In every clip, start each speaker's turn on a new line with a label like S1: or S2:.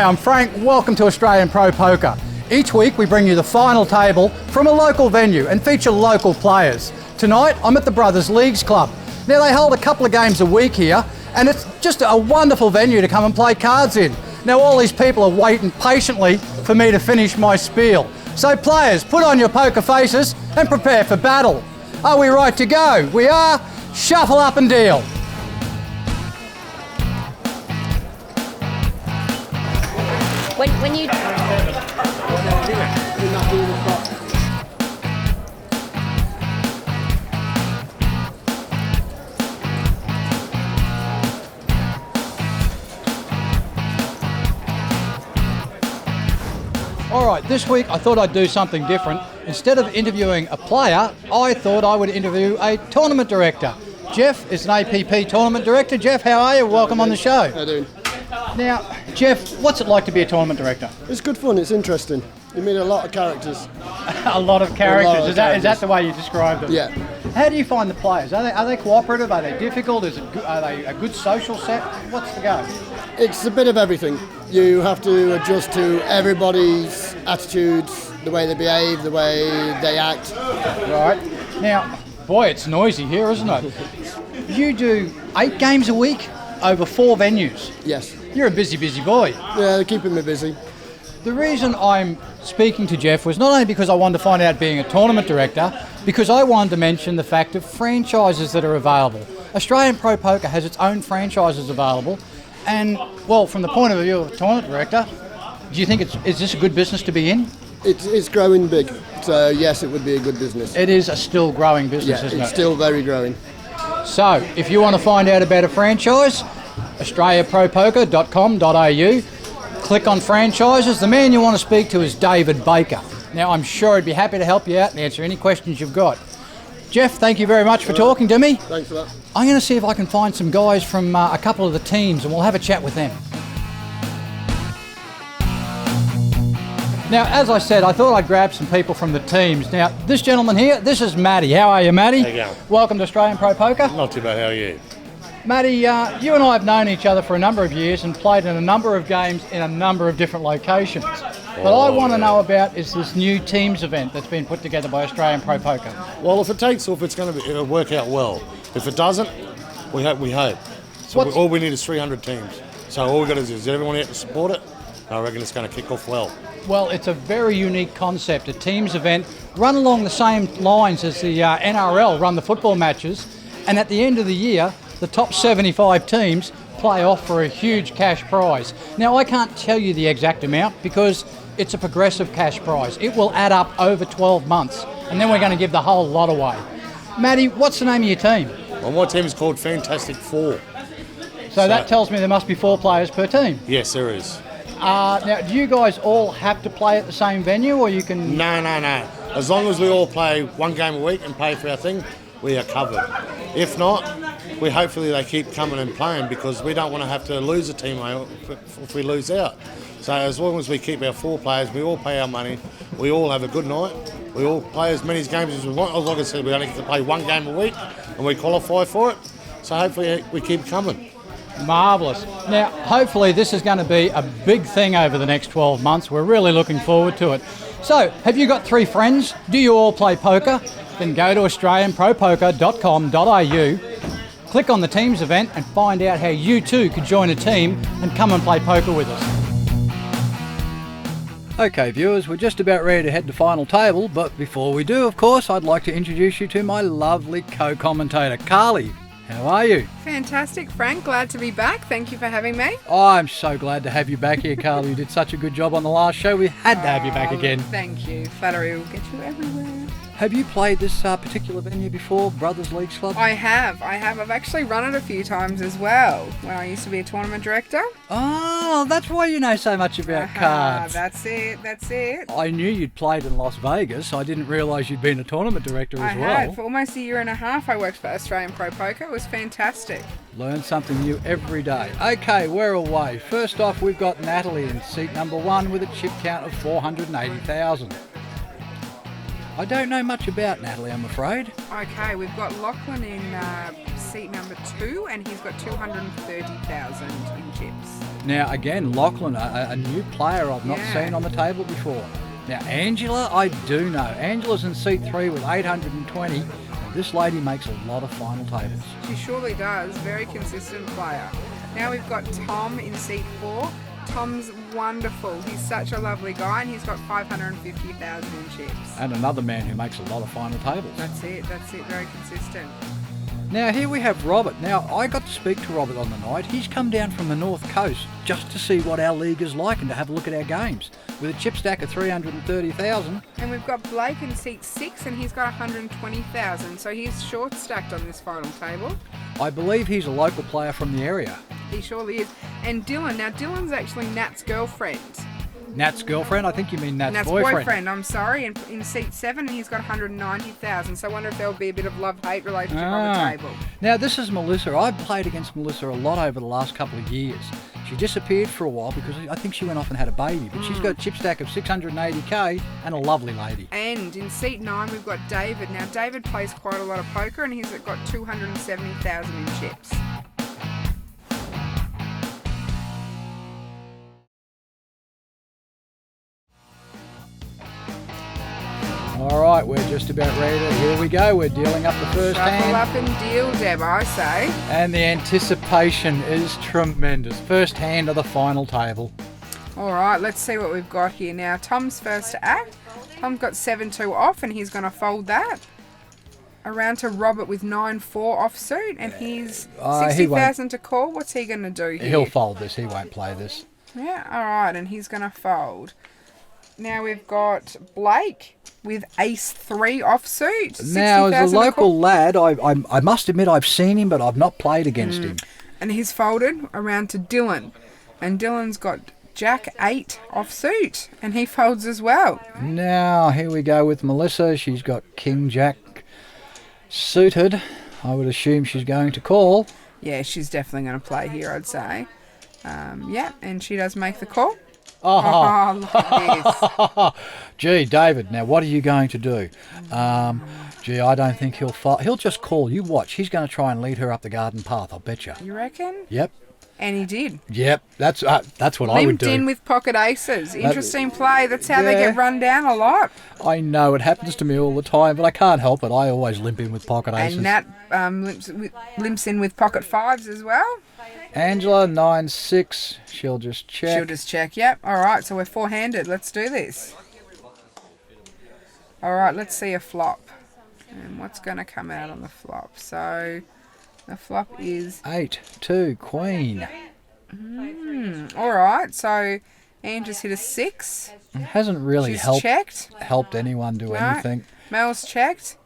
S1: Hi, I'm Frank. Welcome to Australian Pro Poker. Each week we bring you the final table from a local venue and feature local players. Tonight I'm at the Brothers Leagues Club. Now they hold a couple of games a week here and it's just a wonderful venue to come and play cards in. Now all these people are waiting patiently for me to finish my spiel. So players, put on your poker faces and prepare for battle. Are we right to go? We are. Shuffle up and deal.
S2: When you...
S1: All right, this week I thought I'd do something different. Instead of interviewing a player, I thought I would interview a tournament director. Jeff is an APP tournament director. Jeff, how are you? Welcome on the show.
S3: How you doing?
S1: Now, Jeff, what's it like to be a tournament director?
S3: It's good fun, it's interesting. You meet a lot of characters.
S1: A lot of characters. Is that the way you describe them?
S3: Yeah.
S1: How do you find the players? Are they cooperative? Are they difficult? Are they a good social set? What's the go?
S3: It's a bit of everything. You have to adjust to everybody's attitudes, the way they behave, the way they act.
S1: Right. Now, boy, it's noisy here, isn't it? You do 8 games a week over 4 venues.
S3: Yes.
S1: You're a busy, busy boy.
S3: Yeah, they're keeping me busy.
S1: The reason I'm speaking to Jeff was not only because I wanted to find out being a tournament director, because I wanted to mention the fact of franchises that are available. Australian Pro Poker has its own franchises available, and, well, from the point of view of a tournament director, do you think is this a good business to be in?
S3: It's growing big, so yes, it would be a good business.
S1: It is a still growing business,
S3: Yeah,
S1: isn't
S3: it's
S1: it?
S3: still very growing.
S1: So, if you want to find out about a franchise, australiapropoker.com.au, click on franchises. The man you want to speak to is David Baker. Now, I'm sure he'd be happy to help you out and answer any questions you've got. Jeff, thank you very much for talking to me.
S3: Thanks for that.
S1: I'm going to see if I can find some guys from a couple of the teams and we'll have a chat with them. Now, as I said, I thought I'd grab some people from the teams. Now, this gentleman here, this is Matty. How are you, Matty?
S4: How you going?
S1: Welcome to Australian Pro Poker.
S4: Not too bad, how are you?
S1: Matty, you and I have known each other for a number of years and played in a number of games in a number of different locations. What I want to know about is this new teams event that's been put together by Australian Pro Poker.
S4: Well, if it takes off, it'll work out well. If it doesn't, we hope. So all we need is 300 teams. So all we've got to do is everyone here to support it. I reckon it's going to kick off well.
S1: Well, it's a very unique concept, a teams event run along the same lines as the NRL run the football matches, and at the end of the year, the top 75 teams play off for a huge cash prize. Now, I can't tell you the exact amount because it's a progressive cash prize. It will add up over 12 months, and then we're going to give the whole lot away. Matty, what's the name of your team?
S4: Well, my team is called Fantastic Four.
S1: So that tells me there must be 4 players per team.
S4: Yes, there is.
S1: Now, do you guys all have to play at the same venue, or you can...
S4: No. As long as we all play 1 game a week and pay for our thing, we are covered. If not, hopefully they keep coming and playing because we don't want to have to lose a team if we lose out. So as long as we keep our 4 players, we all pay our money, we all have a good night, we all play as many games as we want. Like I said, we only get to play 1 game a week and we qualify for it. So hopefully we keep coming.
S1: Marvellous. Now, hopefully this is going to be a big thing over the next 12 months. We're really looking forward to it. So, have you got 3 friends? Do you all play poker? Then go to australianpropoker.com.au, click on the teams event and find out how you too could join a team and come and play poker with us. Okay viewers, we're just about ready to head to final table, but before we do, of course, I'd like to introduce you to my lovely co-commentator, Carly. How are you?
S5: Fantastic, Frank. Glad to be back. Thank you for having me.
S1: I'm so glad to have you back here, Carly. You did such a good job on the last show. We had to have you back again.
S5: Thank you. Flattery will get you everywhere.
S1: Have you played this particular venue before, Brothers Leagues Club?
S5: I have. I've actually run it a few times as well when I used to be a tournament director.
S1: Oh, that's why you know so much about cards.
S5: That's it.
S1: I knew you'd played in Las Vegas. I didn't realise you'd been a tournament director as well.
S5: I had. For almost a year and a half I worked for Australian Pro Poker. It was fantastic.
S1: Learn something new every day. Okay, we're away. First off, we've got Natalie in seat number 1 with a chip count of 480,000. I don't know much about Natalie, I'm afraid.
S5: Okay, we've got Lachlan in seat number 2, and he's got 230,000 in chips.
S1: Now, again, Lachlan, a new player I've not
S5: Yeah.
S1: seen on the table before. Now, Angela, I do know. Angela's in seat 3 with 820. This lady makes a lot of final tables.
S5: She surely does. Very consistent player. Now we've got Tom in seat 4. Tom's wonderful. He's such a lovely guy, and he's got 550,000 in chips.
S1: And another man who makes a lot of final tables.
S5: That's it. Very consistent.
S1: Now, here we have Robert. Now, I got to speak to Robert on the night. He's come down from the North Coast just to see what our league is like and to have a look at our games. With a chip stack of 330,000.
S5: And we've got Blake in seat 6, and he's got 120,000. So he's short stacked on this final table.
S1: I believe he's a local player from the area.
S5: He surely is. And Dylan. Now, Dylan's actually Nat's girlfriend.
S1: Nat's girlfriend? I think you mean Nat's
S5: Nat's
S1: boyfriend.
S5: I'm sorry. In seat 7, and he's got 190,000. So I wonder if there'll be a bit of love-hate relationship on the table.
S1: Now, this is Melissa. I've played against Melissa a lot over the last couple of years. She disappeared for a while because I think she went off and had a baby. But she's got a chip stack of 680k and a lovely lady.
S5: And in seat 9, we've got David. Now, David plays quite a lot of poker, and he's got 270,000 in chips.
S1: All right, we're just about ready to... Here we go. We're dealing up the first
S5: Shuffle
S1: hand.
S5: up and deal, Deb, I say.
S1: And the anticipation is tremendous. First hand of the final table.
S5: All right, let's see what we've got here now. Tom's first to act. Tom's got 7-2 off, and he's going to fold that. Around to Robert with 9-4 offsuit, and he's
S1: he won't.
S5: 60,000 to call. What's he going to do here?
S1: He'll fold this. He won't play this.
S5: Yeah, all right, and he's going to fold. Now we've got Blake with ace-3 offsuit.
S1: Now, as
S5: 60,000
S1: a
S5: to
S1: local
S5: call.
S1: lad, I must admit I've seen him, but I've not played against him.
S5: And he's folded around to Dylan. And Dylan's got Jack-8 offsuit, and he folds as well.
S1: Now, here we go with Melissa. She's got King-Jack suited. I would assume she's going to call.
S5: Yeah, she's definitely going to play here, I'd say. Yeah, and she does make the call.
S1: Oh,
S5: Oh, look at this.
S1: gee, David, now what are you going to do? Gee, I don't think he'll fight. He'll just call. You watch. He's going to try and lead her up the garden path, I'll bet you.
S5: You reckon?
S1: Yep.
S5: And he did.
S1: Yep, that's what I would
S5: Limped
S1: do.
S5: in with pocket aces. Interesting play. That's how they
S1: Yeah.
S5: get run down a lot.
S1: I know, it happens to me all the time, but I can't help it. I always limp in with pocket aces.
S5: And Nat limps in with pocket 5s as well.
S1: Angela, 9-6. She'll just check.
S5: She'll just check. Yep. All right, so we're four-handed. Let's do this. All right, let's see a flop. And what's going to come out on the flop? So the flop is...
S1: 8-2, Queen.
S5: All right, so Anne just hit a 6.
S1: It hasn't really
S5: She's checked.
S1: helped anyone do anything.
S5: Mel's checked.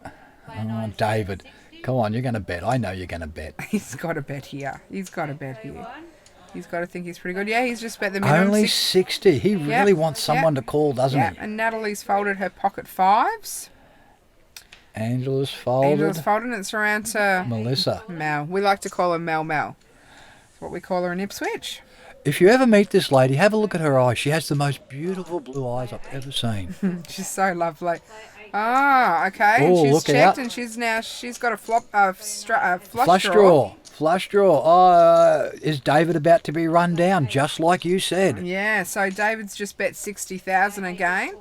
S1: Oh, David, come on, you're going to bet. I know you're going to bet.
S5: He's got to bet here. He's got to bet here. He's got to think he's pretty good. Yeah, he's just bet the minimum.
S1: Only 60. He really wants someone to call, doesn't
S5: Yeah,
S1: he?
S5: and Natalie's folded her pocket 5s.
S1: Angela's folded.
S5: Angela's folded, and it's around to
S1: Melissa.
S5: Mel. We like to call her Mel. That's what we call her in Ipswich.
S1: If you ever meet this lady, have a look at her eyes. She has the most beautiful blue eyes I've ever seen.
S5: She's so lovely. Ah, okay.
S1: Oh,
S5: And she's
S1: look
S5: checked,
S1: out.
S5: and she's got a flush
S1: Flush draw. Flush draw. Is David about to be run down, just like you said?
S5: Yeah, so David's just bet 60,000 again.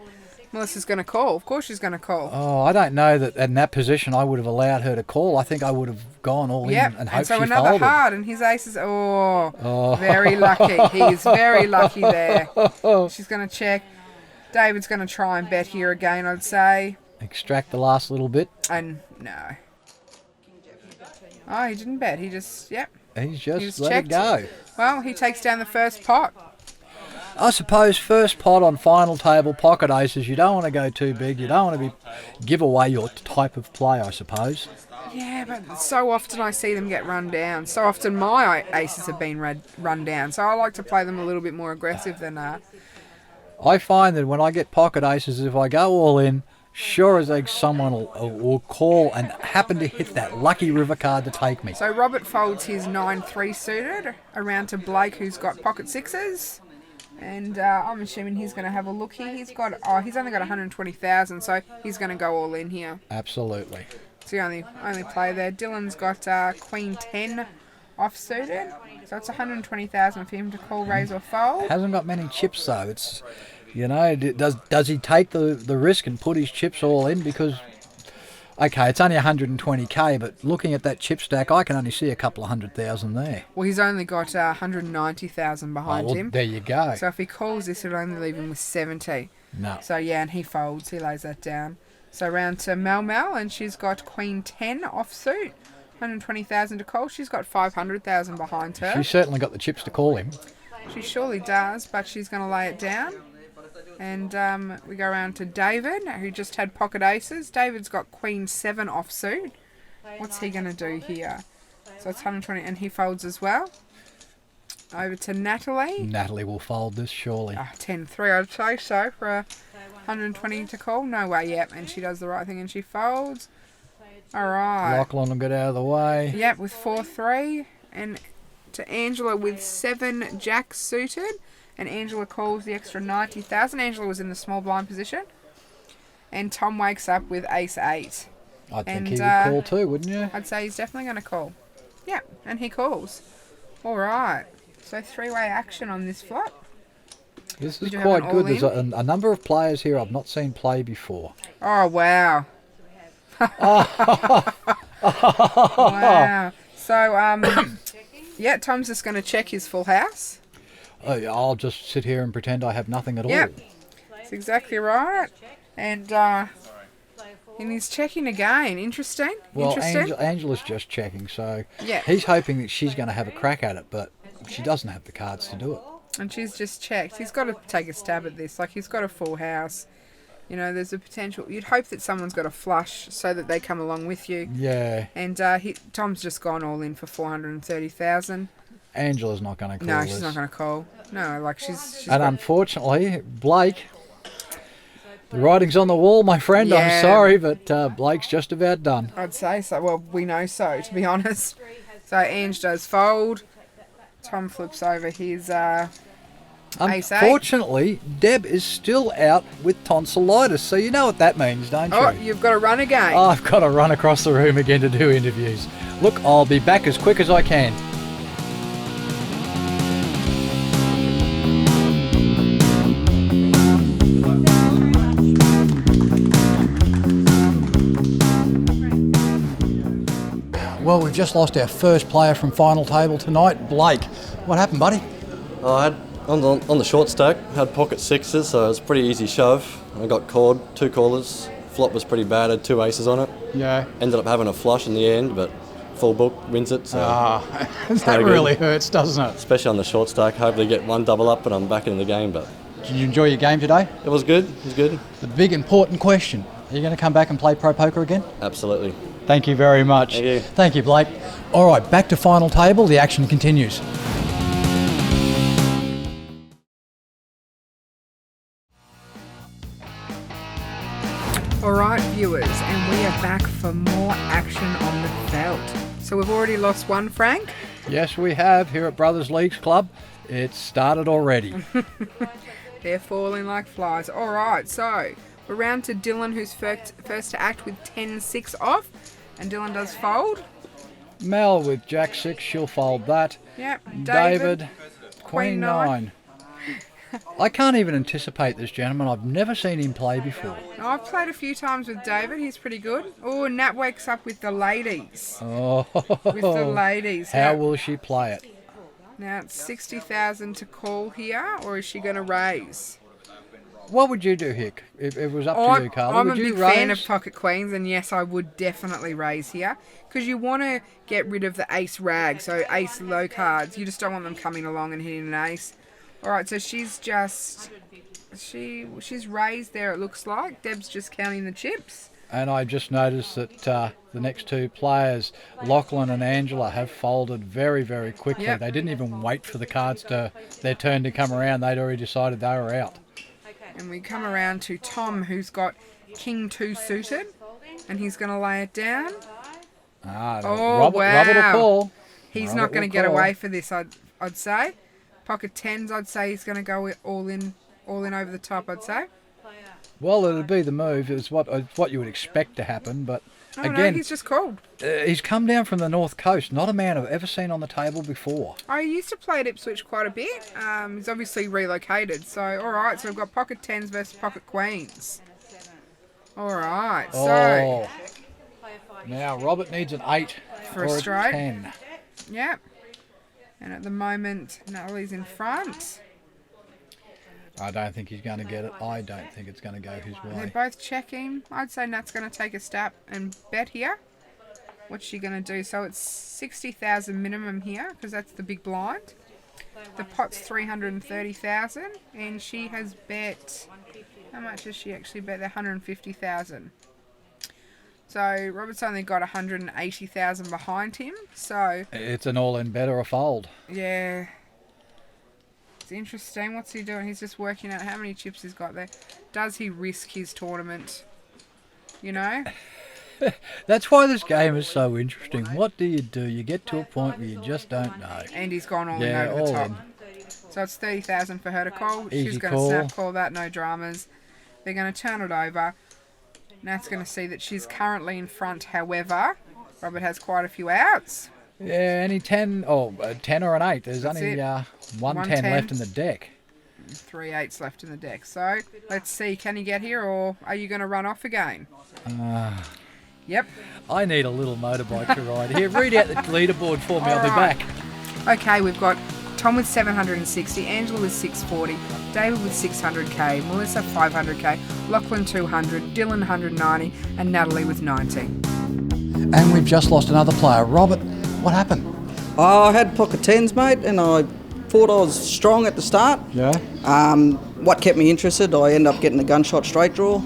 S5: Melissa's going to call. Of course she's going to call.
S1: Oh, I don't know that in that position I would have allowed her to call. I think I would have gone all in
S5: Yep,
S1: and
S5: and
S1: hoped
S5: so
S1: she
S5: another
S1: folded.
S5: hard, and his aces. Very lucky. He's very lucky there. She's going to check. David's going to try and bet here again, I'd say.
S1: Extract the last little bit.
S5: And no. Oh, he didn't bet. He just,
S1: He's just
S5: He's
S1: let
S5: checked.
S1: it go.
S5: Well, he takes down the first pot.
S1: I suppose first pot on final table pocket aces, you don't want to go too big. You don't want to give away your type of play, I suppose.
S5: Yeah, but so often I see them get run down. So often my aces have been run down. So I like to play them a little bit more aggressive than
S1: I find that when I get pocket aces, if I go all in, sure as egg someone will call and happen to hit that lucky river card to take me.
S5: So Robert folds his 9-3 suited around to Blake, who's got pocket 6s. And I'm assuming he's going to have a look here. He's only got 120,000, so he's going to go all in here.
S1: Absolutely.
S5: It's the only play there. Dylan's got Queen 10 offsuited, so it's 120,000 for him to call, raise or fold.
S6: Hasn't got many chips though. It's, does he take the risk and put his chips all in? Because, okay, it's only 120k, but looking at that chip stack, I can only see a couple of 100,000 there.
S5: Well, he's only got 190,000 behind him.
S6: There you go.
S5: So if he calls this, it'll only leave him with 70.
S6: No.
S5: So yeah, and he folds. He lays that down. So round to Mel, and she's got Queen 10 offsuit. 120,000 to call. She's got 500,000 behind her.
S6: She's certainly got the chips to call him.
S5: She surely does, but she's going to lay it down. And we go around to David, who just had pocket aces. David's got Queen 7 offsuit. What's he going to do here? So it's 120, and he folds as well. Over to Natalie.
S6: Natalie will fold this, surely.
S5: 10-3, I'd say so, for a 120 to call. No way, yep. And she does the right thing and she folds. All right.
S6: Lachlan will get out of the way.
S5: Yep, with 4-3. And to Angela with 7 jacks suited. And Angela calls the extra 90,000. Angela was in the small blind position. And Tom wakes up with ace-8.
S6: I think he would call too, wouldn't you?
S5: I'd say he's definitely going to call. Yep, and he calls. All right. So 3-way action on this flop.
S6: This is quite good. There's a number of players here I've not seen play before.
S5: Oh, wow. Wow. So, yeah, Tom's just going to check his full house.
S6: I'll just sit here and pretend I have nothing at all.
S5: Yep, that's exactly right. And he's checking again. Interesting.
S6: Well,
S5: Interesting.
S6: Angela's just checking, so
S5: Yeah.
S6: he's hoping that she's going to have a crack at it, but she doesn't have the cards to do it.
S5: And she's just checked. He's got to take a stab at this. Like, he's got a full house. You know, there's a potential. You'd hope that someone's got a flush so that they come along with you.
S6: Yeah.
S5: And Tom's just gone all in for 430,000.
S6: Angela's not going to call
S5: No,
S6: this.
S5: she's not going to call. No, like she's
S6: and unfortunately, Blake, the writing's on the wall, my friend.
S5: Yeah.
S6: I'm sorry, but Blake's just about done.
S5: I'd say so. Well, we know so, to be honest. So Ange does fold. Tom flips over his ace-8.
S6: Unfortunately, Deb is still out with tonsillitis, so you know what that means, don't you?
S5: Oh, you've got to run again.
S6: I've got to run across the room again to do interviews. Look, I'll be back as quick as I can.
S1: Well, we've just lost our first player from final table tonight, Blake. What happened, buddy?
S7: I had on the short stack, had pocket sixes, so it was a pretty easy shove. I got called, 2 callers. Flop was pretty bad, had 2 aces on it.
S1: Yeah.
S7: Ended up having a flush in the end, but full book wins it. So
S1: That really hurts, doesn't it?
S7: especially on the short stack, hopefully get 1 double up, and I'm back in the game. But
S1: Did you enjoy your game today?
S7: it was good. It was good.
S1: The big important question, are you going to come back and play pro poker again?
S7: Absolutely.
S1: Thank you very much.
S7: Thank you.
S1: Thank you, Blake. All right, back to final table. The action continues.
S5: All right, viewers, and we are back for more action on the felt. So we've already lost one, Frank.
S6: Yes, we have here at Brothers Leagues Club. It's started already.
S5: They're falling like flies. All right, so we're round to Dylan, who's first to act with 10-6 off, and Dylan does fold.
S6: Mel with Jack 6, she'll fold that.
S5: Yep.
S6: David,
S5: Queen
S6: Queen 9. I can't even anticipate this gentleman. I've never seen him play before.
S5: I've played a few times with David. He's pretty good. Oh, Nat wakes up with the ladies.
S6: Oh,
S5: With the ladies.
S6: how will she play it?
S5: Now it's 60,000 to call here, or is she going to raise?
S6: What would you do, Hick? If it was up to you, Carla,
S5: I'm
S6: would
S5: a
S6: you
S5: big
S6: raise?
S5: fan of pocket queens, and yes, I would definitely raise here because you want to get rid of the ace rag, so ace low cards. You just don't want them coming along and hitting an ace. All right, so she's raised there. It looks like Deb's just counting the chips.
S6: And I just noticed that the next 2 players, Lachlan and Angela, have folded very, very quickly.
S5: Yep.
S6: They didn't even wait for their turn to come around. They'd already decided they were out.
S5: And we come around to Tom, who's got King 2 suited, and he's going to lay it down. Oh,
S6: Robert will
S5: wow.
S6: call.
S5: He's
S6: Robert
S5: not going
S6: will
S5: to get
S6: call.
S5: away for this, I'd say. Pocket 10s, I'd say he's going to go all in over the top, I'd say.
S6: Well, it'd be the move. It's what you would expect to happen, but
S5: Oh, no,
S6: again,
S5: he's just called.
S6: he's come down from the North Coast. Not a man I've ever seen on the table before.
S5: I used to play at Ipswich quite a bit. He's obviously relocated. So, all right. So we've got pocket 10s versus pocket queens. All right. So
S6: Oh. Now, Robert needs an 8
S5: For a
S6: or
S5: straight.
S6: 10.
S5: yep. And at the moment, Natalie's in front.
S6: I don't think he's going to get it. I don't think it's going to go his
S5: They're
S6: way.
S5: both checking. I'd say Nat's going to take a step and bet here. What's she going to do? So it's 60,000 minimum here because that's the big blind. The pot's 330,000 and she has bet. How much has she actually bet? 150,000. So Robert's only got 180,000 behind him. So
S6: It's an all-in bet or a fold.
S5: yeah. It's interesting. What's he doing? He's just working out how many chips he's got there. Does he risk his tournament? You know?
S6: That's why this game is so interesting. What do? You get to a point where you just don't know.
S5: And he's gone all
S6: Yeah,
S5: in over the
S6: all
S5: top.
S6: in.
S5: So it's 30,000 for her to call.
S6: Easy
S5: She's going to
S6: call.
S5: snap call that, no dramas. They're going to turn it over. Nat's going to see that she's currently in front. However, Robert has quite a few outs.
S6: Yeah, any 10, a 10 or an 8. There's
S5: That's
S6: only
S5: it.
S6: one
S5: One
S6: 10
S5: 10.
S6: left in the deck.
S5: 3 8s left in the deck. So let's see. Can he get here or are you going to run off again? Yep.
S6: I need a little motorbike to ride. Here, read out the leaderboard for me. I'll be
S5: Alright.
S6: back.
S5: Okay, we've got Tom with 760, Angela with 640, David with 600k, Melissa 500k, Lachlan 200, Dylan 190, and Natalie with 90.
S1: And we've just lost another player. Robert, what happened?
S8: I had pocket 10s, mate, and I thought I was strong at the start.
S1: Yeah.
S8: What kept me interested, I ended up getting a gunshot straight draw.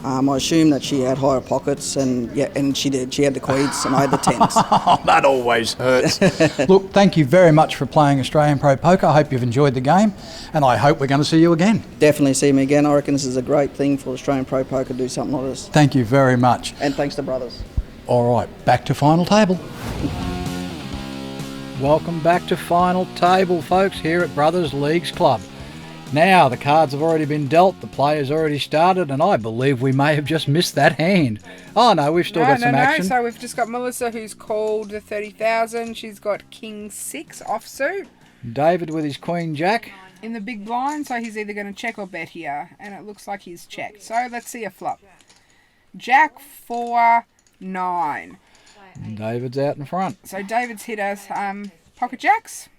S8: I assumed that she had higher pockets, and she did. She had the queens, and I had the 10s.
S1: Oh, that always hurts. Look, thank you very much for playing Australian Pro Poker. I hope you've enjoyed the game, and I hope we're going to see you again.
S8: Definitely see me again. I reckon this is a great thing for Australian Pro Poker to do something like this.
S1: Thank you very much.
S8: And thanks to brothers.
S1: All right, back to final table.
S6: Welcome back to Final Table, folks, here at Brothers Leagues Club. Now, the cards have already been dealt, the players already started, and I believe we may have just missed that hand. Oh no, we've still got some action.
S5: So we've just got Melissa who's called the 30,000. She's got King 6 offsuit
S6: David with his Queen Jack.
S5: in the big blind, so he's either going to check or bet here, and it looks like he's checked. So let's see a flop. Jack 4 9.
S6: And David's out in front.
S5: So David's hit us pocket jacks,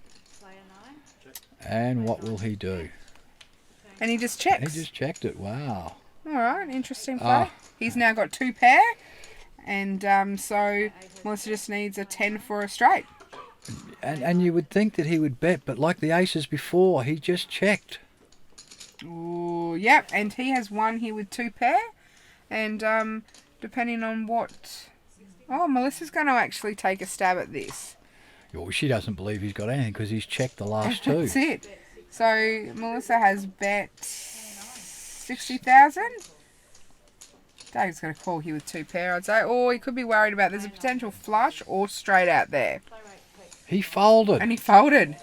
S6: And what will he do?
S5: and he just
S6: He
S5: checks.
S6: just checked it. Wow.
S5: All right, interesting play.
S6: Ah.
S5: He's now got 2 pair, and so Melissa just needs a 10 for a straight.
S6: And you would think that he would bet, but like the aces before, he just checked.
S5: Ooh, yep, and he has 1 here with 2 pair, and depending on what... Oh, Melissa's going to actually take a stab at this.
S6: Oh, she doesn't believe he's got anything because he's checked the last 2.
S5: That's it. So Melissa has bet 60,000. Dave's going to call here with 2 pair, I'd say. Or he could be worried about there's a potential flush or straight out there.
S6: He folded.
S5: And he folded.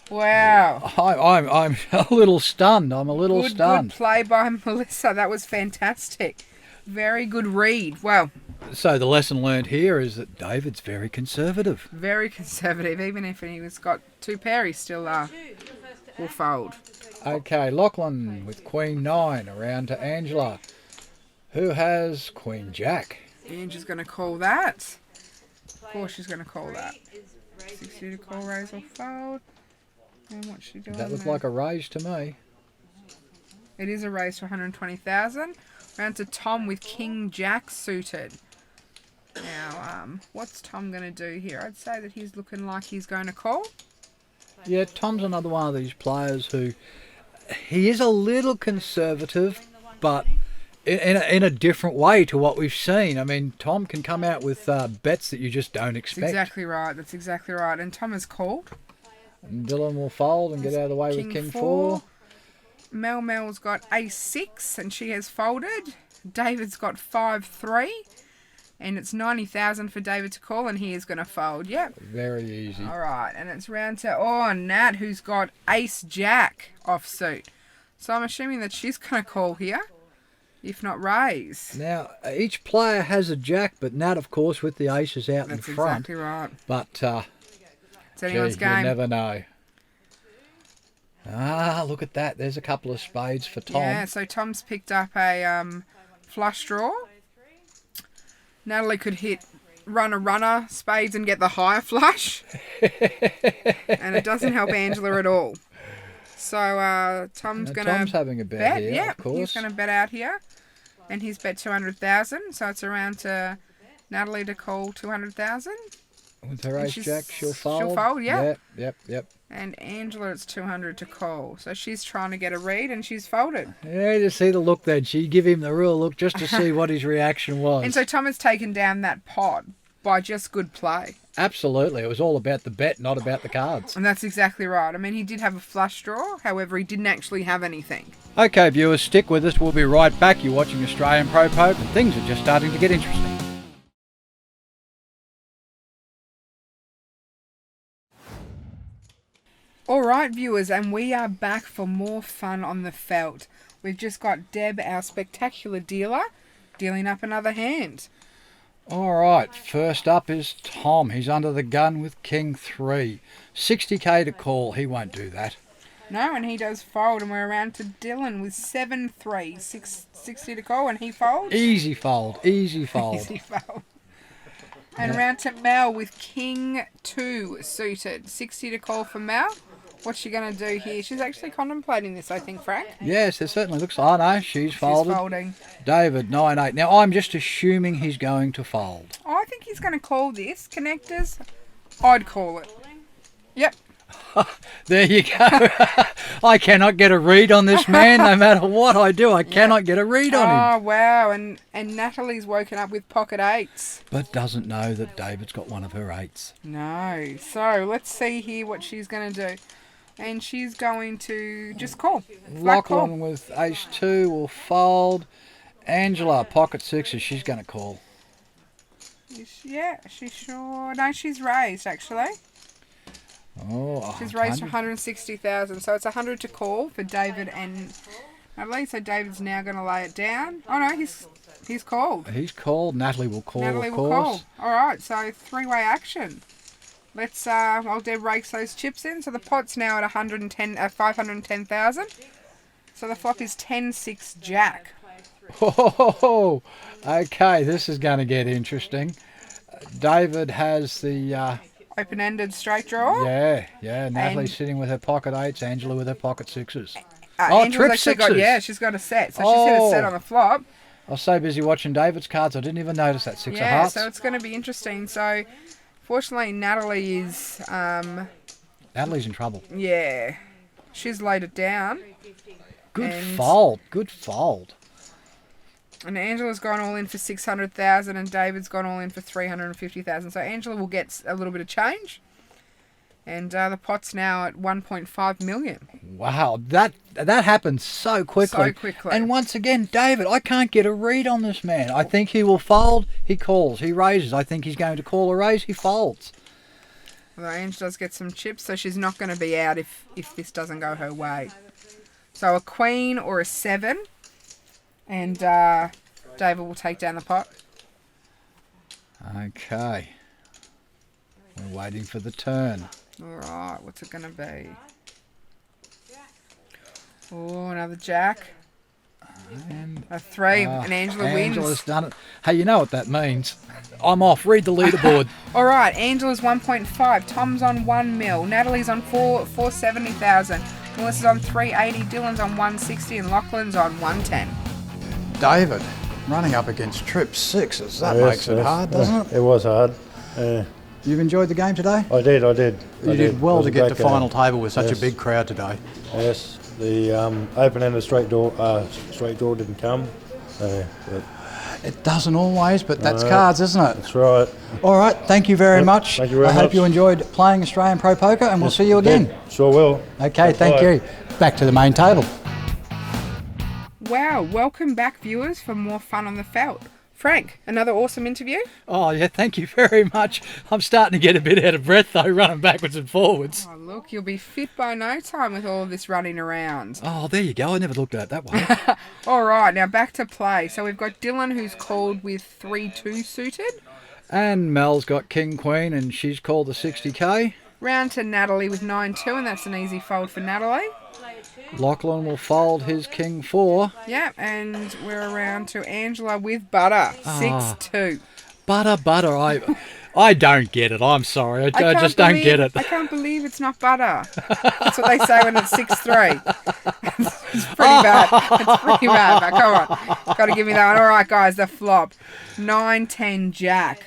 S5: Wow.
S6: I'm a little stunned. I'm a little
S5: Good
S6: stunned.
S5: play by Melissa. That was fantastic. Very good read. Well,
S6: So the lesson learned here is that David's very conservative.
S5: very conservative. Even if he was got 2 pair, he still will fold.
S6: Okay, Lachlan with Queen 9 around to Angela, who has Queen Jack.
S5: Angie's going to call that. Of course she's going to call that. 60 to call, raise or fold. And what's she doing
S6: That looked
S5: there?
S6: like a raise to me.
S5: It is a raise to 120,000. Round to Tom with King Jack suited. Now, what's Tom going to do here? I'd say that he's looking like he's going to call.
S6: Yeah, Tom's another one of these players who he is a little conservative, but in a different way to what we've seen. I mean, Tom can come out with bets that you just don't
S5: That's
S6: expect.
S5: exactly right. That's exactly right. And Tom has called.
S6: And Dylan will fold and get out of the way with King 4.
S5: Mel's got Ace 6 and she has folded. David's got 5-3. And it's 90,000 for David to call and he is going to fold. Yep.
S6: Very easy.
S5: All right. And it's round to, Nat, who's got Ace Jack offsuit. So I'm assuming that she's going to call here. if not raise.
S6: Now, each player has a jack, but Nat, of course, with the aces out
S5: That's
S6: in front.
S5: exactly right.
S6: But,
S5: It's anyone's
S6: you
S5: game.
S6: never know. Ah, look at that. There's a couple of spades for Tom.
S5: Yeah, so Tom's picked up a flush draw. Natalie could run a runner, spades, and get the higher flush. And it doesn't help Angela at all. So Tom's going to
S6: Tom's having a bet here,
S5: yeah,
S6: of course.
S5: he's going to bet out here. And he's bet 200,000, so it's around to Natalie to call 200,000.
S6: With her ace
S5: she's-
S6: jack, she'll fold.
S5: she'll fold, yeah.
S6: Yep.
S5: And Angela, it's 200 to call. So she's trying to get a read, and she's folded.
S6: Yeah, to see the look then. She give him the real look just to see what his reaction was.
S5: And so Tom has taken down that pot by just good play.
S6: Absolutely. It was all about the bet, not about the cards.
S5: And that's exactly right. I mean, he did have a flush draw. However, he didn't actually have anything.
S6: Okay, viewers, stick with us. We'll be right back. You're watching Australian Pro Poker, and things are just starting to get interesting.
S5: All right, viewers, and we are back for more fun on the felt. We've just got Deb, our spectacular dealer, dealing up another hand.
S6: All right, first up is Tom. He's under the gun with King 3. 60k to call. He won't do that.
S5: No, and he does fold, and we're around to Dylan with 7-3, 660 to call, and he folds.
S6: Easy fold. Easy fold.
S5: Easy fold. And around to Mel with King 2 suited. 60 to call for Mel. What's she going to do here? She's actually contemplating this, I think, Frank.
S6: Yes, it certainly looks like. No, she's folded.
S5: She's folding.
S6: David, 9-8. Now, I'm just assuming he's going to fold.
S5: I think he's going to call this. Connectors, I'd call it. Yep.
S6: There you go. I cannot get a read on this man. No matter what I do, I cannot get a read on him.
S5: Oh, wow. And Natalie's woken up with pocket eights.
S6: But doesn't know that David's got one of her eights.
S5: No. So, let's see here what she's going to do. And she's going to just call. Flat call.
S6: Lachlan with ace 2 will fold. Angela, pocket sixes, she's going to call.
S5: Yeah, she's sure. No, she's raised, actually.
S6: Oh,
S5: She's raised to
S6: 100.
S5: 160,000, so it's 100 to call for David and Natalie. So David's now going to lay it down. Oh no, he's called.
S6: He's called. Natalie will call,
S5: Natalie
S6: of
S5: will
S6: course.
S5: call. All right, so three-way action. Let's while Deb rakes those chips in. So the pot's now at 510,000. So the flop is 10-6 Jack.
S6: Oh, okay, this is going to get interesting. David has the
S5: Open-ended straight draw.
S6: yeah. Natalie's sitting with her pocket eights. Angela with her pocket sixes.
S5: Angela's
S6: trip
S5: actually
S6: sixes.
S5: she's got a set. So she's hit a set on the flop.
S6: I was so busy watching David's cards, I didn't even notice that six of
S5: Yeah,
S6: hearts.
S5: so it's going to be interesting. So, fortunately, Natalie is,
S6: Natalie's in trouble.
S5: yeah, she's laid it down.
S6: Good
S5: And-
S6: fold. Good fold.
S5: And Angela's gone all in for 600,000 and David's gone all in for 350,000. So Angela will get a little bit of change. And the pot's now at 1.5 million.
S6: Wow, that happened so quickly.
S5: So quickly.
S6: And once again, David, I can't get a read on this man. I think he will fold. He calls. He raises. I think he's going to call a raise. He folds.
S5: Although Ange does get some chips, so she's not going to be out if this doesn't go her way. So a queen or a 7. And David will take down the pot.
S6: Okay. We're waiting for the turn.
S5: Alright, what's it going to be? Oh, another jack.
S6: And
S5: A 3, and Angela
S6: Angela's
S5: wins.
S6: done it. Hey, you know what that means. I'm off. Read the leaderboard.
S5: Alright, Angela's 1.5, Tom's on 1 mil, Natalie's on 470,000, Melissa's on 380, Dylan's on 160, and Lachlan's on 110.
S1: David, running up against trip sixes, that
S9: Yes,
S1: makes it
S9: yes.
S1: hard, doesn't it?
S9: It was hard.
S1: You've enjoyed the game today?
S9: I did.
S1: You did well to get to
S9: final.
S1: final table with such
S9: Yes.
S1: a big crowd today.
S9: Yes, the open-ended straight draw didn't come. But
S1: It doesn't always, but that's cards, isn't it?
S9: that's right.
S1: All right, thank you very
S9: Yep,
S1: much.
S9: thank you very
S1: I hope
S9: much.
S1: you enjoyed playing Australian Pro Poker, and we'll see you again.
S9: Sure will.
S1: Okay, thank
S9: Bye.
S1: you. Back to the main table.
S5: Wow, welcome back viewers for more fun on the felt. Frank, another awesome interview.
S6: Oh, yeah, thank you very much. I'm starting to get a bit out of breath, though, running backwards and forwards.
S5: Oh, look, you'll be fit by no time with all of this running around.
S6: Oh, there you go. I never looked at it that way.
S5: All right, now back to play. So we've got Dylan, who's called with 3-2 suited.
S6: And Mel's got King Queen, and she's called the 60k.
S5: Round to Natalie with 9-2, and that's an easy fold for Natalie.
S6: Lachlan will fold his King 4.
S5: Yep, and we're around to Angela with Butter, 6-2.
S6: Butter. I don't get it. I'm sorry. I
S5: can't
S6: just don't get it.
S5: I can't believe it's not butter. That's what they say when it's 6-3. It's pretty bad. It's pretty bad, but come on. Got to give me that one. All right, guys, the flop. 9-10 Jack.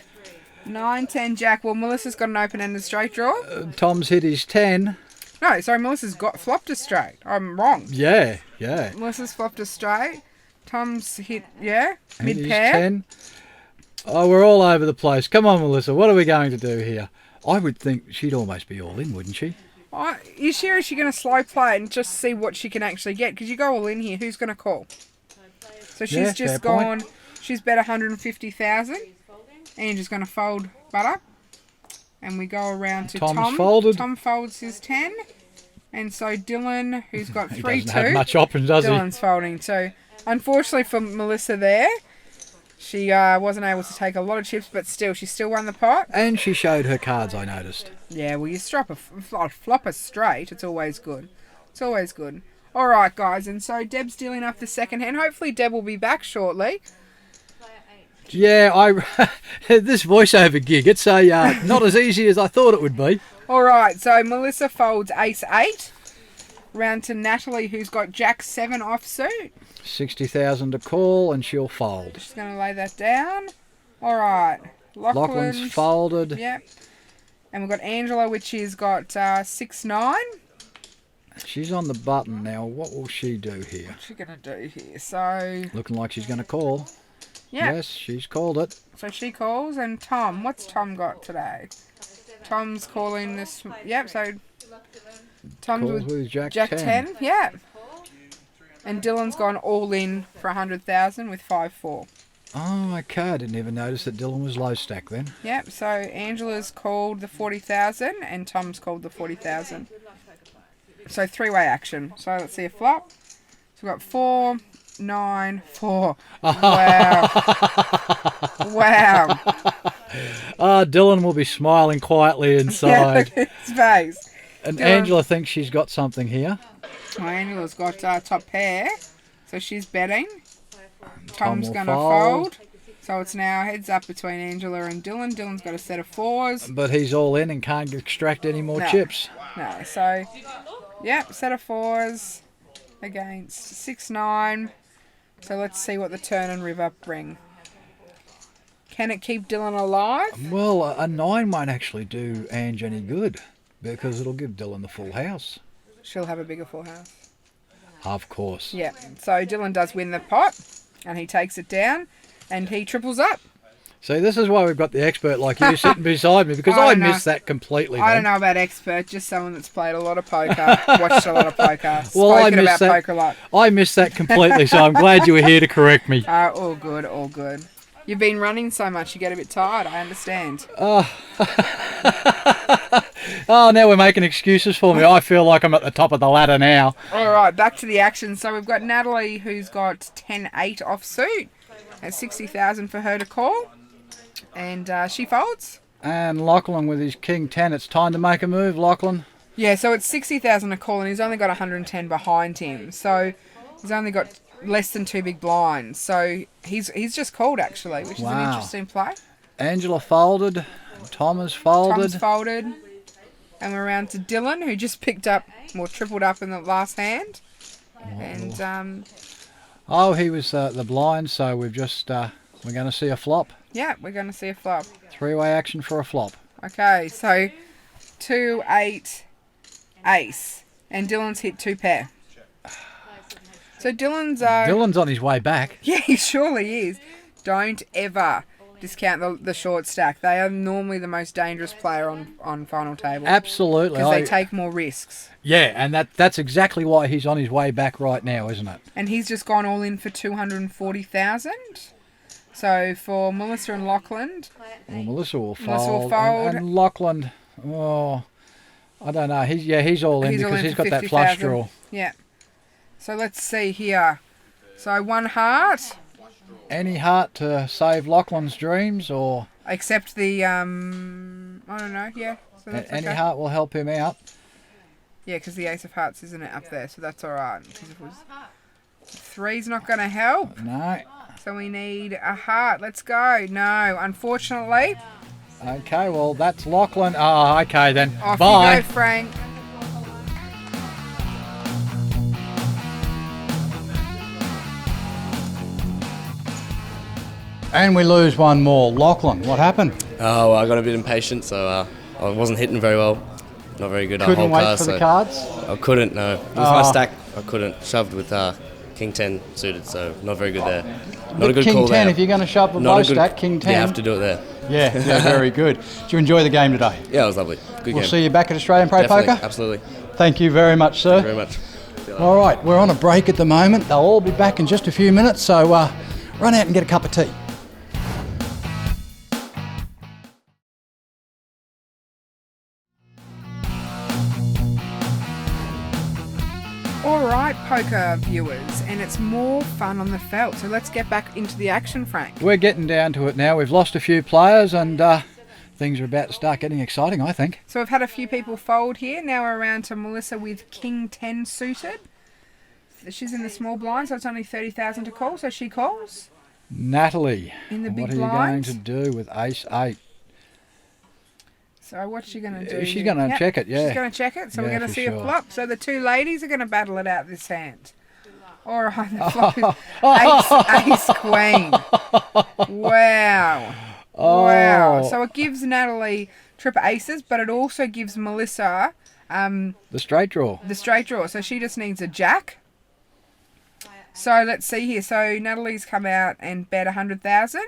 S5: 9-10 Jack. Well, Melissa's got an open-ended straight draw.
S6: Tom's hit his 10.
S5: No, sorry, Melissa's got flopped a straight. I'm wrong.
S6: Yeah.
S5: Melissa's flopped a straight. Tom's hit,
S6: Hit his
S5: mid-pair.
S6: 10. Oh, we're all over the place. Come on, Melissa. What are we going to do here? I would think she'd almost be all in, wouldn't she?
S5: Oh, you sure is she going to slow play and just see what she can actually get? Because you go all in here, who's going to call? So she's
S6: Yeah,
S5: just
S6: fair
S5: gone,
S6: point.
S5: she's bet 150,000. Angie's going to fold Butter. And we go around to
S6: Tom's
S5: Tom.
S6: folded.
S5: Tom folds his 10. And so Dylan, who's got
S6: He
S5: 3-2.
S6: doesn't have much options, does he?
S5: Dylan's folding too. Unfortunately for Melissa there, she wasn't able to take a lot of chips, but still, she still won the pot.
S6: And she showed her cards, I noticed.
S5: Yeah, well, you flop a straight. It's always good. It's always good. All right, guys, and so Deb's dealing up the second hand. Hopefully, Deb will be back shortly.
S6: Yeah, this voiceover gig, it's not as easy as I thought it would be.
S5: All right, so Melissa folds ace-8. Round to Natalie, who's got jack-7 offsuit.
S6: 60,000 to call, and she'll fold.
S5: She's going to lay that down. All right.
S6: Lachlan's folded.
S5: Yep. And we've got Angela, which has got 6-9.
S6: She's on the button now. What will she do here?
S5: What's she going to do here? So,
S6: Looking like she's going to call.
S5: yeah.
S6: Yes, she's called it.
S5: So she calls, and Tom. What's Tom got today? Tom's calling this. Yep, so Tom's
S6: Calls
S5: with
S6: with Jack
S5: 10. Yeah. And Dylan's gone all in for 100,000 with 5-4.
S6: Oh, okay. I didn't even notice that Dylan was low stack then.
S5: Yep, so Angela's called the 40,000 and Tom's called the 40,000. So three-way action. So let's see a flop. So we've got 4, 9, 4. Wow. Wow.
S6: Dylan will be smiling quietly
S5: Yeah,
S6: inside.
S5: look at his face.
S6: And
S5: Dylan.
S6: Angela thinks she's got something here.
S5: Well, Angela's got top pair, so she's betting.
S6: Tom
S5: Tom's
S6: will
S5: going to fold. So it's now heads up between Angela and Dylan. Dylan's got a set of 4s.
S6: But he's all in and can't extract any more
S5: No.
S6: chips.
S5: No, so, yep, set of 4s against 6-9. So let's see what the turn and river bring. Can it keep Dylan alive?
S6: Well, a 9 won't actually do Ange any good because it'll give Dylan the full house.
S5: She'll have a bigger full house.
S6: Of course.
S5: Yeah, so Dylan does win the pot, and he takes it down, and he triples up.
S6: See, this is why we've got the expert like you sitting beside me because I missed that completely.
S5: I don't know about expert, just someone that's played a lot of poker, watched a lot of poker, spoken about poker a lot.
S6: I missed that completely, so I'm glad you were here to correct me.
S5: All good, all good. You've been running so much, you get a bit tired, I understand.
S6: Oh, now we're making excuses for me. I feel like I'm at the top of the ladder now.
S5: All right, back to the action. So we've got Natalie, who's got 10-8 offsuit. That's 60,000 for her to call. And she folds.
S6: And Lachlan with his King 10. It's time to make a move, Lachlan.
S5: Yeah, so it's 60,000 to call, and he's only got 110 behind him. So he's only got less than 2 big blinds. So he's just called, actually, which is an interesting play.
S6: Angela folded. Tom has folded.
S5: Tom's folded. And we're around to Dylan, who just picked up, or tripled up in the last hand. And
S6: he was the blind, so we've just we're going to see a flop.
S5: yeah, we're going to see a flop.
S6: 3-way action for a flop.
S5: Okay, so 2-8 ace, and Dylan's hit 2 pair. So
S6: Dylan's on his way back.
S5: yeah, he surely is. Don't ever discount the short stack. They are normally the most dangerous player on final table.
S6: Absolutely.
S5: Because they take more risks.
S6: Yeah, and that's exactly why he's on his way back right now, isn't it?
S5: And he's just gone all in for 240,000. So for Melissa and Lachlan,
S6: Well, Melissa will fold.
S5: Melissa will fold.
S6: And Lachlan, oh, I don't know. He's all in
S5: he's all
S6: because
S5: in
S6: he's
S5: for
S6: got that flush
S5: 50,000.
S6: draw.
S5: Yeah. So let's see here. So 1 heart,
S6: Any heart to save Lachlan's dreams, or
S5: except the I don't know. Yeah. So that's
S6: any
S5: okay.
S6: heart will help him out.
S5: Yeah, because the Ace of Hearts isn't it up there, so that's all right. 'Cause if it was 3's not going to help.
S6: No.
S5: So we need a heart. Let's go. No, unfortunately.
S6: Okay, well, that's Lachlan. Oh, okay then.
S5: Off
S6: Bye.
S5: you go, Frank.
S1: And we lose one more. Lachlan, what happened?
S10: Oh, well, I got a bit impatient, so I wasn't hitting very well. Not very good.
S1: Couldn't
S10: whole
S1: wait
S10: car,
S1: for
S10: so
S1: the cards?
S10: I couldn't, no. With my stack, I couldn't. Shoved with King 10 suited, so not very good there. Not a good
S1: King
S10: call
S1: 10,
S10: there.
S1: if you're going to shove with
S10: Not
S1: low
S10: a good-
S1: stack, King 10.
S10: You have to do it there.
S1: Yeah, very good. Did you enjoy the game today?
S10: Yeah, it was lovely. Good
S1: We'll
S10: game.
S1: see you back at Australian Pro
S10: Definitely,
S1: Poker.
S10: absolutely.
S1: Thank you very much, sir.
S10: Thank you very much. See you later.
S1: All right, we're on a break at the moment. They'll all be back in just a few minutes, so run out and get a cup of tea.
S5: All right, poker viewers, and it's more fun on the felt. So let's get back into the action, Frank.
S6: We're getting down to it now. We've lost a few players and things are about to start getting exciting, I think.
S5: So we've had a few people fold here. Now we're around to Melissa with King 10 suited. She's in the small blind, so it's only 30,000 to call, so she calls.
S6: Natalie,
S5: In the big
S6: what are
S5: blind.
S6: you going to do with Ace 8?
S5: So what's she going to do?
S6: She's
S5: here?
S6: going to check it, yeah.
S5: She's going to check it, so we're
S6: Yeah,
S5: going to
S6: for
S5: see
S6: sure.
S5: a flop. So the two ladies are going to battle it out this hand. All right, the flop is Ace Queen. Wow. Wow.
S6: Oh.
S5: So it gives Natalie trip aces, but it also gives Melissa
S6: The straight draw.
S5: the straight draw. So she just needs a jack. So let's see here. So Natalie's come out and bet 100,000.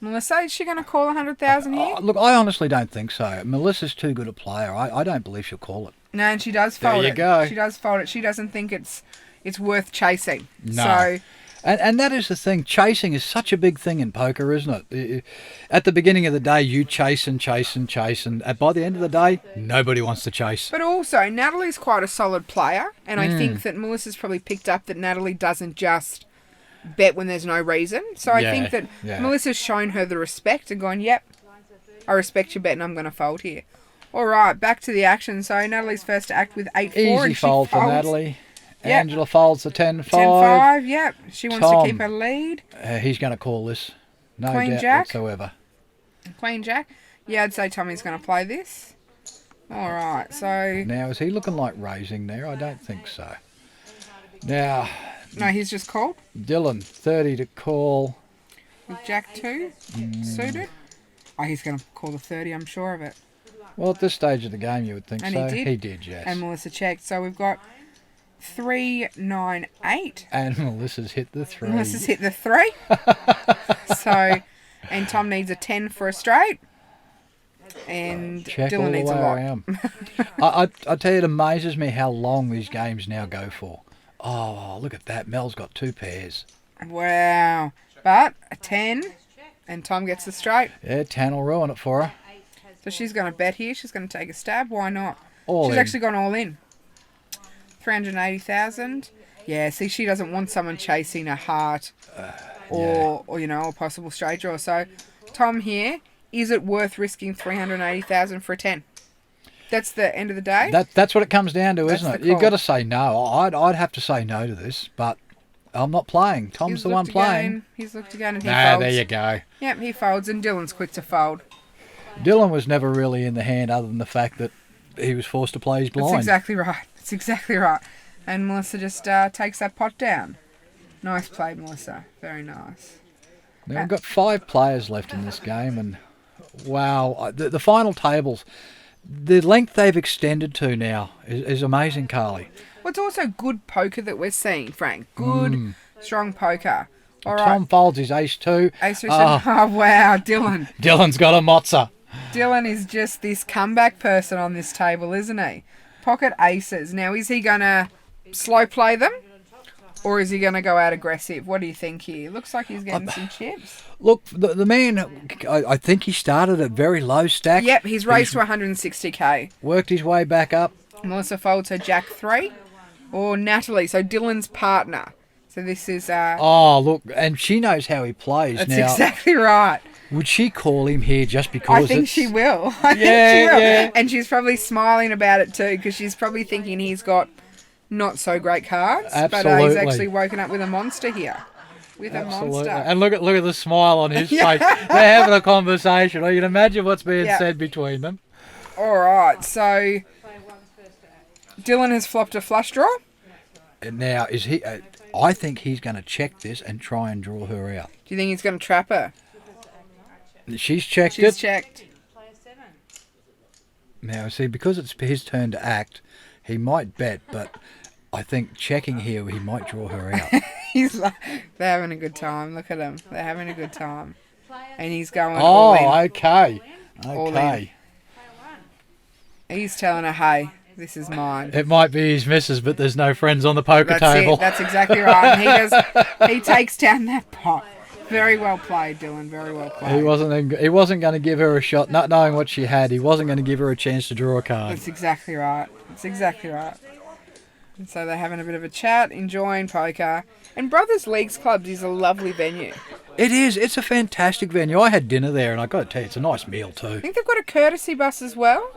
S5: Melissa, is she going to call 100,000 here?
S6: Look, I honestly don't think so. Melissa's too good a player. I don't believe she'll call it.
S5: No, and she does fold it.
S6: There you go.
S5: She does fold it. She doesn't think it's worth chasing.
S6: No.
S5: So
S6: And that is the thing. Chasing is such a big thing in poker, isn't it? At the beginning of the day, you chase and chase and chase, and by the end of the day, nobody wants to chase.
S5: But also, Natalie's quite a solid player, and I think that Melissa's probably picked up that Natalie doesn't just bet when there's no reason. So I
S6: Yeah,
S5: think that
S6: yeah.
S5: Melissa's shown her the respect and gone, yep, I respect your bet and I'm going to fold here. All right, back to the action. So Natalie's first to act with 8-4.
S6: Easy
S5: and she
S6: fold for
S5: folds
S6: Natalie.
S5: Yep.
S6: Angela folds the 10-5.
S5: 10-5, yep. She wants
S6: Tom.
S5: to keep her lead.
S6: He's going to call this. No
S5: Queen
S6: doubt
S5: Jack.
S6: whatsoever.
S5: Queen Jack. Yeah, I'd say Tommy's going to play this. All right, so...
S6: Now, is he looking like raising there? I don't think so. Now,
S5: No, he's just called
S6: Dylan, 30 to call.
S5: with Jack 2 suited. Oh, he's going to call the 30, I'm sure of it.
S6: Well, at this stage of the game, you would think
S5: And
S6: so.
S5: he did.
S6: He did, yes.
S5: And Melissa checked. So we've got 3, 9, 8.
S6: And Melissa's hit the 3.
S5: Melissa's hit the 3. So, and Tom needs a 10 for a straight. And
S6: Check
S5: Dylan
S6: all the
S5: needs a
S6: way
S5: lot.
S6: around. I tell you, it amazes me how long these games now go for. Oh, look at that. Mel's got 2 pairs.
S5: Wow. But a 10, and Tom gets the straight.
S6: Yeah, 10 will ruin it for her.
S5: So she's going to bet here. She's going to take a stab. Why not?
S6: All
S5: She's
S6: in.
S5: actually gone all in. 380,000. Yeah, see, she doesn't want someone chasing a heart or you know, a possible straight draw. So, Tom here, is it worth risking 380,000 for a 10? That's the end of the day.
S6: That's what it comes down to,
S5: That's
S6: isn't
S5: the
S6: it? You've
S5: call.
S6: got to say no. I'd have to say no to this, but I'm not playing. Tom's
S5: He's
S6: the one
S5: looked
S6: playing.
S5: again. He's looked again and he
S6: Nah,
S5: folds.
S6: there you go.
S5: Yep, he folds and Dylan's quick to fold.
S6: Dylan was never really in the hand other than the fact that he was forced to play his blind.
S5: That's exactly right. That's exactly right. And Melissa just takes that pot down. Nice play, Melissa. Very nice.
S6: Now, we've got 5 players left in this game, and wow, the final tables, the length they've extended to now is amazing, Carly.
S5: Well, it's also good poker that we're seeing, Frank. Good, strong poker. All right.
S6: Tom folds his ace-2.
S5: Ace three, oh wow, Dylan.
S6: Dylan's got a mozza.
S5: Dylan is just this comeback person on this table, isn't he? Pocket aces. Now, is he going to slow play them? Or is he going to go out aggressive? What do you think here? Looks like he's getting some chips.
S6: Look, the man, I think he started at very low stack.
S5: Yep, he's raised to 160k.
S6: Worked his way back up.
S5: Melissa folds her Jack 3. Or Natalie, so Dylan's partner. So this is...
S6: Oh, look, and she knows how he plays
S5: That's
S6: now.
S5: exactly right.
S6: Would she call him here just because
S5: I think she will. I think she will. And she's probably smiling about it too, because she's probably thinking he's got not so great cards.
S6: Absolutely.
S5: But he's actually woken up with a monster here. With a monster.
S6: And look at the smile on his face. They're having a conversation. You can imagine what's being said between them.
S5: All right, so Dylan has flopped a flush draw.
S6: Now, is he? I think he's going to check this and try and draw her out.
S5: Do you think he's going to trap her?
S6: She's checked it.
S5: She's checked.
S6: Now, see, because it's his turn to act, he might bet, but I think checking here, he might draw her out.
S5: He's like, they're having a good time. Look at them. They're having a good time. And he's going all in.
S6: Oh, okay.
S5: All
S6: Okay.
S5: in. He's telling her, hey, this is mine.
S6: It might be his missus, but there's no friends on the poker table.
S5: That's exactly right. And he takes down that pot. Very well played, Dylan. Very well played.
S6: He wasn't going to give her a shot, not knowing what she had. He wasn't going to give her a chance to draw a card.
S5: That's exactly right. That's exactly right. And so they're having a bit of a chat, enjoying poker. And Brothers Leagues Clubs is a lovely venue.
S6: It is. It's a fantastic venue. I had dinner there, and I got to tell you, it's a nice meal too.
S5: I think they've got a courtesy bus as well.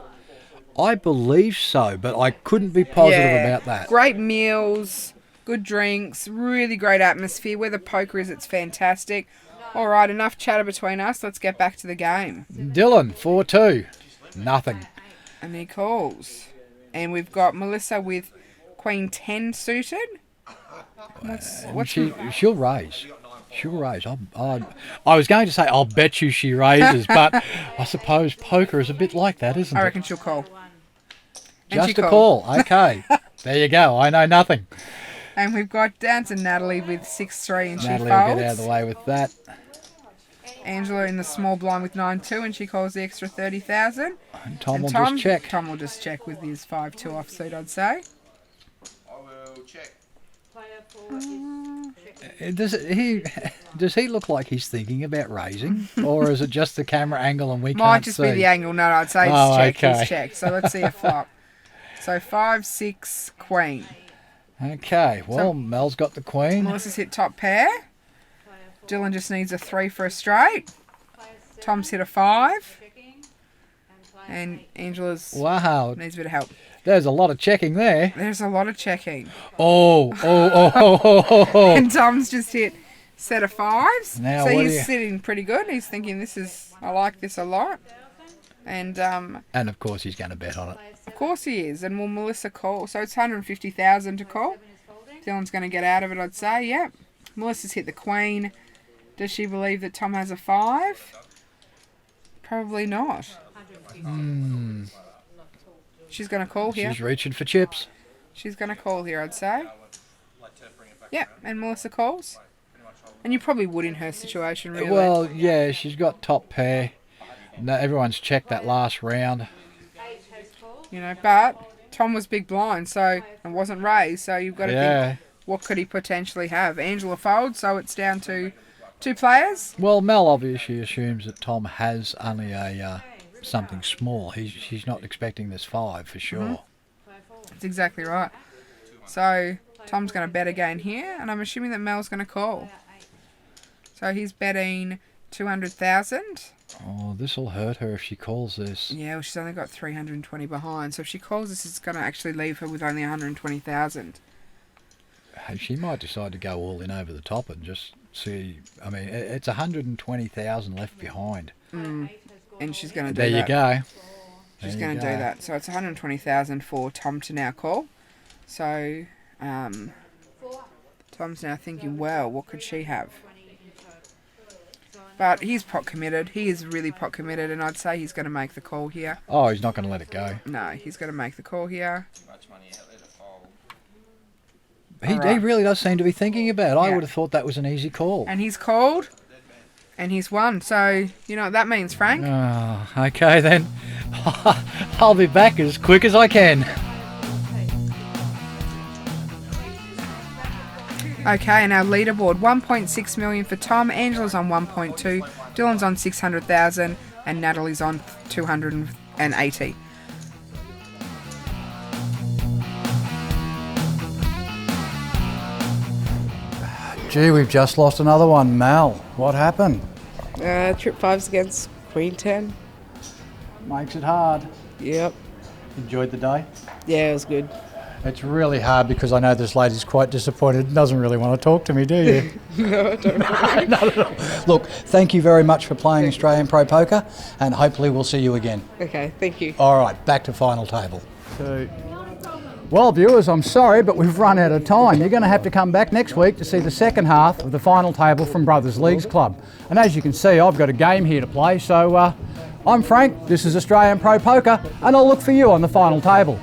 S6: I believe so, but I couldn't be positive about that.
S5: Great meals, good drinks, really great atmosphere. Where the poker is, it's fantastic. All right, enough chatter between us. Let's get back to the game.
S6: Dylan, 4-2. Nothing.
S5: And he calls. And we've got Melissa with Queen 10 suited.
S6: She'll raise. She'll raise. I was going to say, I'll bet you she raises, but I suppose poker is a bit like that, isn't it?
S5: I reckon she'll call.
S6: Just a call. Okay. There you go. I know nothing.
S5: And we've got Dancing Natalie with 6-3 and she folds.
S6: Natalie will get out of the way with that.
S5: Angela in the small blind with 9-2 and she calls the extra 30,000.
S6: And Tom will just check.
S5: Tom will just check with his 5-2 offsuit, I'd say.
S11: I will check.
S6: Does he look like he's thinking about raising, or is it just the camera angle and we can't see?
S5: Might just be the angle. No, I'd say he's checked. So let's see a flop. So 5-6 queen.
S6: Okay, well, Mel's got the queen.
S5: Melissa's hit top pair. Dylan just needs a 3 for a straight. Tom's hit a 5. And Angela's needs a bit of help.
S6: There's a lot of checking there.
S5: There's a lot of checking.
S6: Oh.
S5: And Tom's just hit set of 5s.
S6: Now,
S5: so he's sitting pretty good. He's thinking I like this a lot. And
S6: of course he's going to bet on it.
S5: Of course he is. And will Melissa call? So it's 150,000 to call. Dylan's going to get out of it, I'd say. Yep. Melissa's hit the queen. Does she believe that Tom has a 5? Probably not. She's going to call here.
S6: She's reaching for chips.
S5: She's going to call here, I'd say. Yeah, and Melissa calls. And you probably would in her situation, really.
S6: Well, yeah, she's got top pair. No, everyone's checked that last round.
S5: You know, but Tom was big blind, so and wasn't raised, so you've got to think, what could he potentially have? Angela folds, so it's down to 2 players.
S6: Well, Mel obviously assumes that Tom has only a something small. She's not expecting this 5 for sure.
S5: Mm-hmm. That's exactly right. So Tom's going to bet again here, and I'm assuming that Mel's going to call. So he's betting 200,000.
S6: Oh, this will hurt her if she calls this.
S5: Yeah, well, she's only got 320 behind. So if she calls this, it's going to actually leave her with only 120,000.
S6: She might decide to go all in over the top and just see. I mean, it's 120,000 left behind.
S5: And she's going to do
S6: that. There you go.
S5: She's going to do that. So it's 120,000 for Tom to now call. So Tom's now thinking, well, what could she have? But he's pot committed. He is really pot committed, and I'd say he's going to make the call here.
S6: Oh, he's not going to let it go.
S5: No, he's going to make the call here.
S6: He really does seem to be thinking about it. I would have thought that was an easy call.
S5: And he's called, and he's won. So, you know what that means, Frank?
S6: Oh, okay, then. I'll be back as quick as I can.
S5: Okay, and our leaderboard, 1.6 million for Tom, Angela's on 1.2, Dylan's on 600,000, and Natalie's on 280.
S1: Gee, we've just lost another one. Mal, what happened?
S12: Trip 5's against Queen 10.
S1: Makes it hard.
S12: Yep.
S1: Enjoyed the day?
S12: Yeah, it was good.
S1: It's really hard because I know this lady's quite disappointed and doesn't really want to talk to me, do you?
S12: No, I don't.
S1: Not at all. Look, thank you very much for playing Australian Pro Poker, and hopefully we'll see you again.
S12: Okay, thank you.
S1: All right, back to final table. Well, viewers, I'm sorry, but we've run out of time. You're going to have to come back next week to see the second half of the final table from Brothers Leagues Club. And as you can see, I've got a game here to play, so I'm Frank, this is Australian Pro Poker, and I'll look for you on the final table.